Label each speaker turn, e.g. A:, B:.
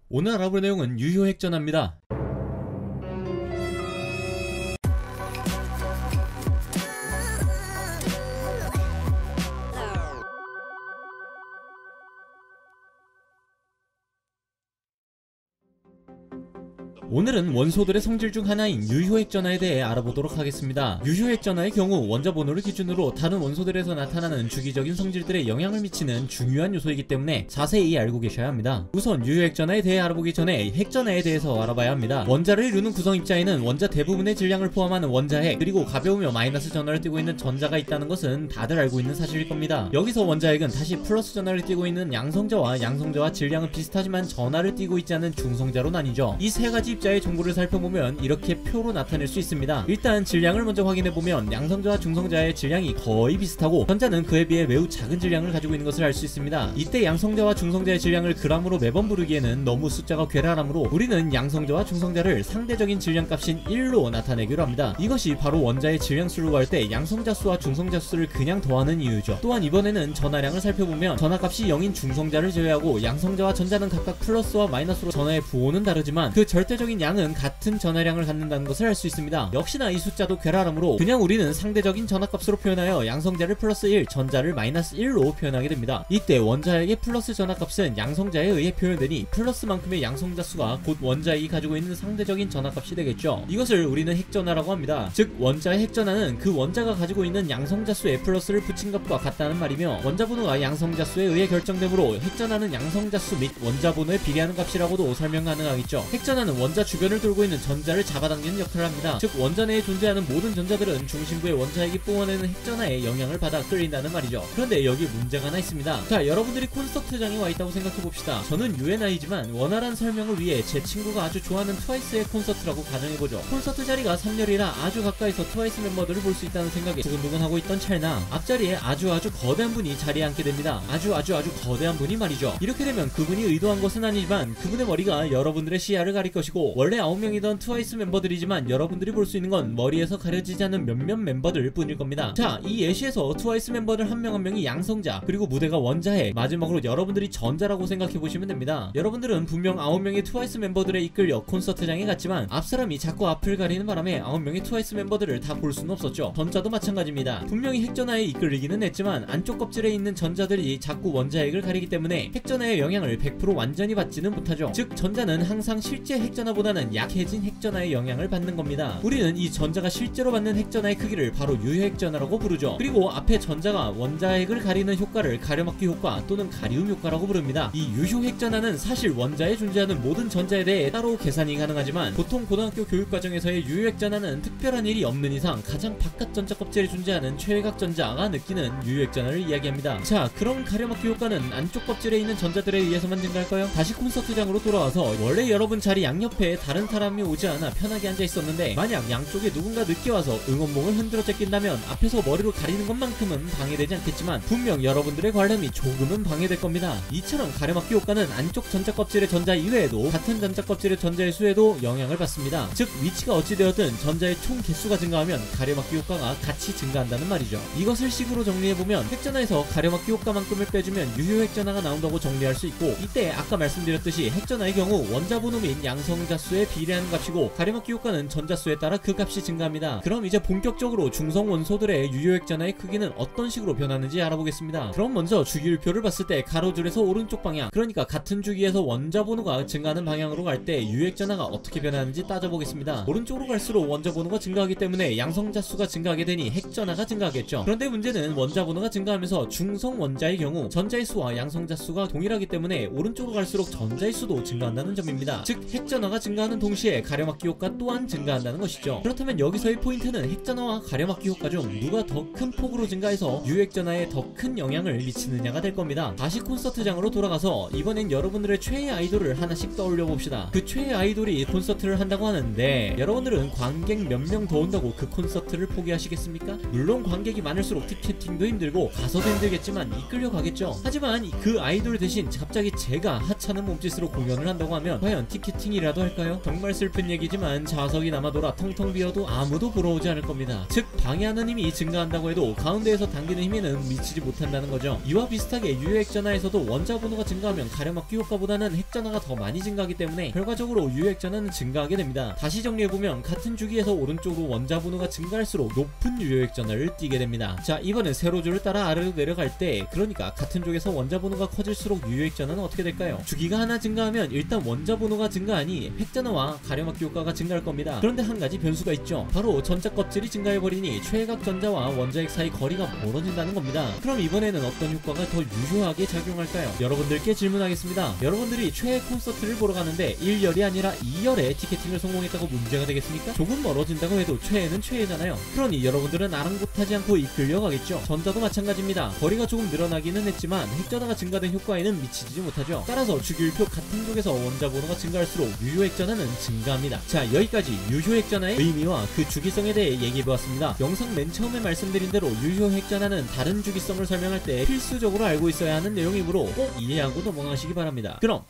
A: 오늘 알아볼 내용은 유효 핵전화입니다. 오늘은 원소들의 성질 중 하나인 유효 핵전화에 대해 알아보도록 하겠습니다. 유효 핵전화의 경우 원자 번호를 기준으로 다른 원소들에서 나타나는 주기적인 성질들에 영향을 미치는 중요한 요소이기 때문에 자세히 알고 계셔야 합니다. 우선 유효 핵전화에 대해 알아보기 전에 핵전화에 대해서 알아봐야 합니다. 원자를 이루는 구성 입자에는 원자 대부분의 질량을 포함하는 원자핵, 그리고 가벼우며 마이너스 전하를 띠고 있는 전자가 있다는 것은 다들 알고 있는 사실일 겁니다. 여기서 원자핵은 다시 플러스 전하를 띠고 있는 양성자와 양성자와 질량은 비슷하지만 전하를 띠고 있지 않은 중성자로 나뉘죠. 이 세 가지 입자의 정보를 살펴보면 이렇게 표로 나타낼 수 있습니다. 일단 질량을 먼저 확인해보면 양성자와 중성자의 질량이 거의 비슷하고 전자는 그에 비해 매우 작은 질량을 가지고 있는 것을 알 수 있습니다. 이때 양성자와 중성자의 질량을 그람으로 매번 부르기에는 너무 숫자가 괴랄하므로 우리는 양성자와 중성자를 상대적인 질량값인 1로 나타내기로 합니다. 이것이 바로 원자의 질량수를 구할 때 양성자 수와 중성자 수를 그냥 더하는 이유죠. 또한 이번에는 전하량을 살펴보면 전하값이 0인 중성자를 제외하고 양성자와 전자는 각각 플러스와 마이너스로 전하의 부호는 다르지만 그 절대적인 양은 같은 전하량을 갖는다는 것을 알 수 있습니다. 역시나 이 숫자도 괴랄하므로 그냥 우리는 상대적인 전하값으로 표현하여 양성자를 플러스 1, 전자를 마이너스 1로 표현하게 됩니다. 이때 원자핵의 플러스 전하값은 양성자에 의해 표현되니 플러스만큼의 양성자 수가 곧 원자핵이 가지고 있는 상대적인 전하값이 되겠죠. 이것을 우리는 핵전하라고 합니다. 즉 원자의 핵전하는 그 원자가 가지고 있는 양성자 수에 플러스를 붙인 것과 같다는 말이며 원자 번호가 양성자 수에 의해 결정되므로 핵전하는 양성자 수 및 원자 번호에 비례하는 값이라고도 설명 가능하겠죠. 핵전하는 원자 주변을 돌고 있는 전자를 잡아당기는 역할을 합니다. 즉 원자 내에 존재하는 모든 전자들은 중심부의 원자핵이 뿜어내는 핵전하에 영향을 받아 끌린다는 말이죠. 그런데 여기 문제가 하나 있습니다. 자, 여러분들이 콘서트장에 와있다고 생각해봅시다. 저는 UNI지만 원활한 설명을 위해 제 친구가 아주 좋아하는 트와이스의 콘서트라고 가정해보죠. 콘서트 자리가 3열이라 아주 가까이서 트와이스 멤버들을 볼 수 있다는 생각에 두근두근하고 있던 찰나 앞자리에 아주 거대한 분이 자리에 앉게 됩니다. 아주 거대한 분이 말이죠. 이렇게 되면 그분이 의도한 것은 아니지만 그분의 머리가 여러분들의 시야를 가릴 것이고 원래 9명이던 트와이스 멤버들이지만 여러분들이 볼 수 있는 건 머리에서 가려지지 않는 몇몇 멤버들 뿐일 겁니다. 자, 이 예시에서 트와이스 멤버들 한 명 한 명이 양성자, 그리고 무대가 원자핵, 마지막으로 여러분들이 전자라고 생각해보시면 됩니다. 여러분들은 분명 9명의 트와이스 멤버들에 이끌려 콘서트장에 갔지만 앞사람이 자꾸 앞을 가리는 바람에 9명의 트와이스 멤버들을 다 볼 수는 없었죠. 전자도 마찬가지입니다. 분명히 핵전하에 이끌리기는 했지만 안쪽 껍질에 있는 전자들이 자꾸 원자핵을 가리기 때문에 핵전하의 영향을 100% 완전히 받지는 못하죠. 즉 전자는 항상 실제 핵전하보다는 약해진 핵전하의 영향을 받는 겁니다. 우리는 이 전자가 실제로 받는 핵전하의 크기를 바로 유효핵전하라고 부르죠. 그리고 앞에 전자가 원자핵을 가리는 효과를 가려막기 효과 또는 가리움 효과라고 부릅니다. 이 유효핵전하는 사실 원자에 존재하는 모든 전자에 대해 따로 계산이 가능하지만 보통 고등학교 교육과정에서의 유효핵전하는 특별한 일이 없는 이상 가장 바깥 전자 껍질에 존재하는 최외각 전자가 느끼는 유효핵전하를 이야기합니다. 자, 그럼 가려막기 효과는 안쪽 껍질에 있는 전자들에 의해서만 증가할까요? 다시 콘서트장으로 돌아와서 원래 여러분 자리 양옆에 다른 사람이 오지 않아 편하게 앉아 있었는데 만약 양쪽에 누군가 늦게 와서 응원봉을 흔들어 제낀다면 앞에서 머리로 가리는 것만큼은 방해되지 않겠지만 분명 여러분들의 관람이 조금은 방해될 겁니다. 이처럼 가려막기 효과는 안쪽 전자 껍질의 전자 이외에도 같은 전자 껍질의 전자의 수에도 영향을 받습니다. 즉 위치가 어찌되었든 전자의 총 개수가 증가하면 가려막기 효과가 같이 증가한다는 말이죠. 이것을 식으로 정리해보면 핵전하에서 가려막기 효과만큼을 빼주면 유효 핵전하가 나온다고 정리할 수 있고, 이때 아까 말씀드렸듯이 핵전하의 경우 원자 번호 및 양성자 수에 비례하는 값이고 가려막기 효과는 전자 수에 따라 그 값이 증가합니다. 그럼 이제 본격적으로 중성 원소들의 유효 핵전하의 크기는 어떤 식으로 변하는지 알아보겠습니다. 그럼 먼저 주기율표를 봤을 때 가로줄에서 오른쪽 방향, 그러니까 같은 주기에서 원자 번호가 증가하는 방향으로 갈 때 유효 핵전하가 어떻게 변하는지 따져보겠습니다. 오른쪽으로 갈수록 원자 번호가 증가하기 때문에 양성자 수가 증가하게 되니 핵전하가 증가하겠죠. 그런데 문제는 원자 번호가 증가하면서 중성 원자의 경우 전자의 수와 양성자 수가 동일하기 때문에 오른쪽으로 갈수록 전자의 수도 증가한다는 점입니다. 즉 핵전하가 증가하는 동시에 가려막기 효과 또한 증가한다는 것이죠. 그렇다면 여기서의 포인트는 핵전하와 가려막기 효과 중 누가 더 큰 폭으로 증가해서 유핵전하에 더 큰 영향을 미치느냐가 될 겁니다. 다시 콘서트장으로 돌아가서 이번엔 여러분들의 최애 아이돌을 하나씩 떠올려 봅시다. 그 최애 아이돌이 콘서트를 한다고 하는데 여러분들은 관객 몇 명 더 온다고 그 콘서트를 포기하시겠습니까? 물론 관객이 많을수록 티켓팅도 힘들고 가서도 힘들겠지만 이끌려 가겠죠. 하지만 그 아이돌 대신 갑자기 제가 하찮은 몸짓으로 공연을 한다고 하면 과연 티켓팅이라도 증가할까요? 정말 슬픈 얘기지만 자석이 남아 돌아 텅텅 비어도 아무도 부러우지 않을 겁니다. 즉 방해하는 힘이 증가한다고 해도 가운데에서 당기는 힘에는 미치지 못한다는 거죠. 이와 비슷하게 유효 핵전화에서도 원자 번호가 증가하면 가려막기 효과보다는 핵전화가 더 많이 증가하기 때문에 결과적으로 유효 핵전화는 증가하게 됩니다. 다시 정리해보면 같은 주기에서 오른쪽으로 원자 번호가 증가할수록 높은 유효 핵전화를 띠게 됩니다. 자, 이번엔 세로줄을 따라 아래로 내려갈 때, 그러니까 같은 쪽에서 원자 번호가 커질수록 유효 핵전화는 어떻게 될까요? 주기가 하나 증가하면 일단 원자 번호가 증가하니 핵전화와 가려막기 효과가 증가할 겁니다. 그런데 한 가지 변수가 있죠. 바로 전자 껍질이 증가해버리니 최각 전자와 원자핵 사이 거리가 멀어진다는 겁니다. 그럼 이번에는 어떤 효과가 더 유효하게 작용할까요? 여러분들께 질문하겠습니다. 여러분들이 최애 콘서트를 보러 가는데 1열이 아니라 2열에 티켓팅을 성공했다고 문제가 되겠습니까? 조금 멀어진다고 해도 최애는 최애잖아요. 그러니 여러분들은 아랑곳하지 않고 이끌려가겠죠. 전자도 마찬가지입니다. 거리가 조금 늘어나기는 했지만 핵전화가 증가된 효과에는 미치지 못하죠. 따라서 주기율표 같은 쪽에서 원자 번호가 증가할수록 유효 핵전화는 증가합니다. 자, 여기까지 유효 핵전화의 의미와 그 주기성에 대해 얘기해보았습니다. 영상 맨 처음에 말씀드린 대로 유효 핵전화는 다른 주기성을 설명할 때 필수적으로 알고 있어야 하는 내용이므로 꼭 이해하고 넘어가시기 바랍니다. 그럼